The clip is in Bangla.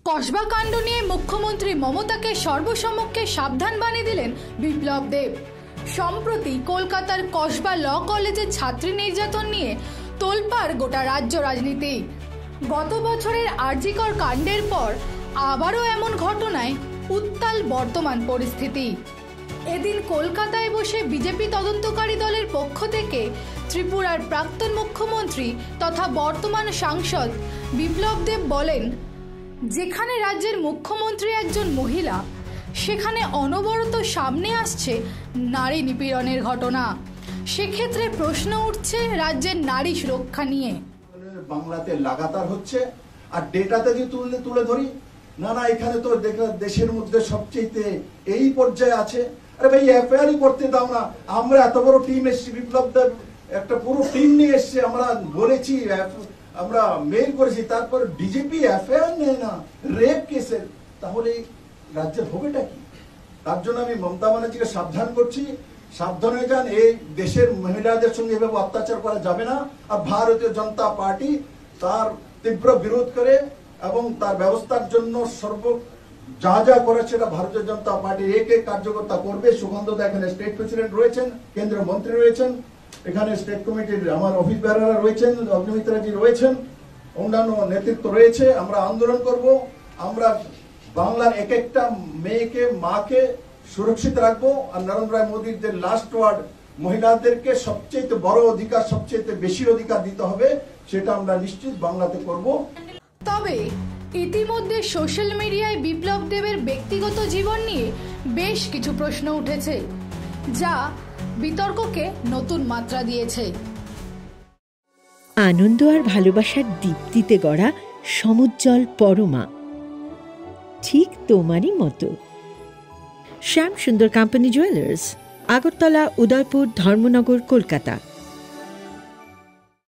কসবা কাণ্ড নিয়ে মুখ্যমন্ত্রী মমতাকে সর্বসমক্ষে সাবধান বানিয়ে দিলেন বিপ্লব দেব। সম্প্রতি কলকাতার কসবা ল কলেজের ছাত্রী নির্যাতন নিয়ে তোলপাড় গোটা রাজ্য রাজনীতি। গত বছরের আরজিকর কাণ্ডের পর আবারও এমন ঘটনায় উত্তাল বর্তমান পরিস্থিতি। এদিন কলকাতায় বসে বিজেপি তদন্তকারী দলের পক্ষ থেকে ত্রিপুরার প্রাক্তন মুখ্যমন্ত্রী তথা বর্তমান সাংসদ বিপ্লব দেব বলেন, যেখানে রাজ্যের মুখ্যমন্ত্রী একজন মহিলা, সেখানে অনবরত সামনে আসছে নারী নিপীড়নের ঘটনা। সেক্ষেত্রে প্রশ্ন উঠছে রাজ্যের নারী সুরক্ষা নিয়ে। বাংলাতে লাগাতার হচ্ছে, আর ডেটাতে যদি তুলে ধরি, না এখানে তো দেশের মধ্যে সবচেয়ে এই পর্যায়ে আছে। আরে ভাই, এফআইআরই করতে দাও না। আমরা এত বড় টিম এসছি, বিপ্লব দেব একটা পুরো টিম নিয়ে এসছে, আমরা বলেছি, আমরা মেইল করেছি, তারপর বিজেপি এফআইআর নেয় না রেপ কেসের, তাহলে রাজ্যের হবেটা কি? তার জন্য আমি মমতা ব্যানার্জিকে সাবধান করছি, সাবধান হয়ে যান। এই দেশের মহিলাদের সঙ্গে এভাবে অত্যাচার করা যাবে না। আর ভারতীয় জনতা পার্টি তার তীব্র বিরোধ করে এবং তার ব্যবস্থার জন্য যা করেছে সেটা ভারতীয় জনতা পার্টি এক কার্যকর্তা করবে। সুকান্ত দা এখানে স্টেট প্রেসিডেন্ট রয়েছেন, কেন্দ্রীয় মন্ত্রী রয়েছেন, এখানে স্টেট কমিটির আমার অফিস বেয়ারাররা রয়েছেন, অগ্নিমিত্রাজি রয়েছেন, অন্যান্য নেতৃত্ব রয়েছে। আমরা আন্দোলন করব, আমরা বাংলার এক একটা মেয়েকে, মাকে সুরক্ষিত রাখবো। আর নরেন্দ্র মোদীর যে লাস্ট ওয়ার্ড, মহিলাদেরকে সবচেয়ে বড় অধিকার, সবচেয়ে বেশি অধিকার দিতে হবে, সেটা আমরা নিশ্চিত বাংলাতে করব। তবে ইতিমধ্যে সোশ্যাল মিডিয়ায় বিপ্লব দেবের ব্যক্তিগত জীবন নিয়ে বেশ কিছু প্রশ্ন উঠেছে, যা বিতর্ককে নতুন মাত্রা দিয়েছে। আনন্দ আর ভালোবাসার দীপ্তিতে গড়া সমুজ্জ্বল পরমা, ঠিক তোমারই মতো। শ্যাম সুন্দর কোম্পানি জুয়েলার্স, আগরতলা, উদয়পুর, ধর্মনগর, কলকাতা।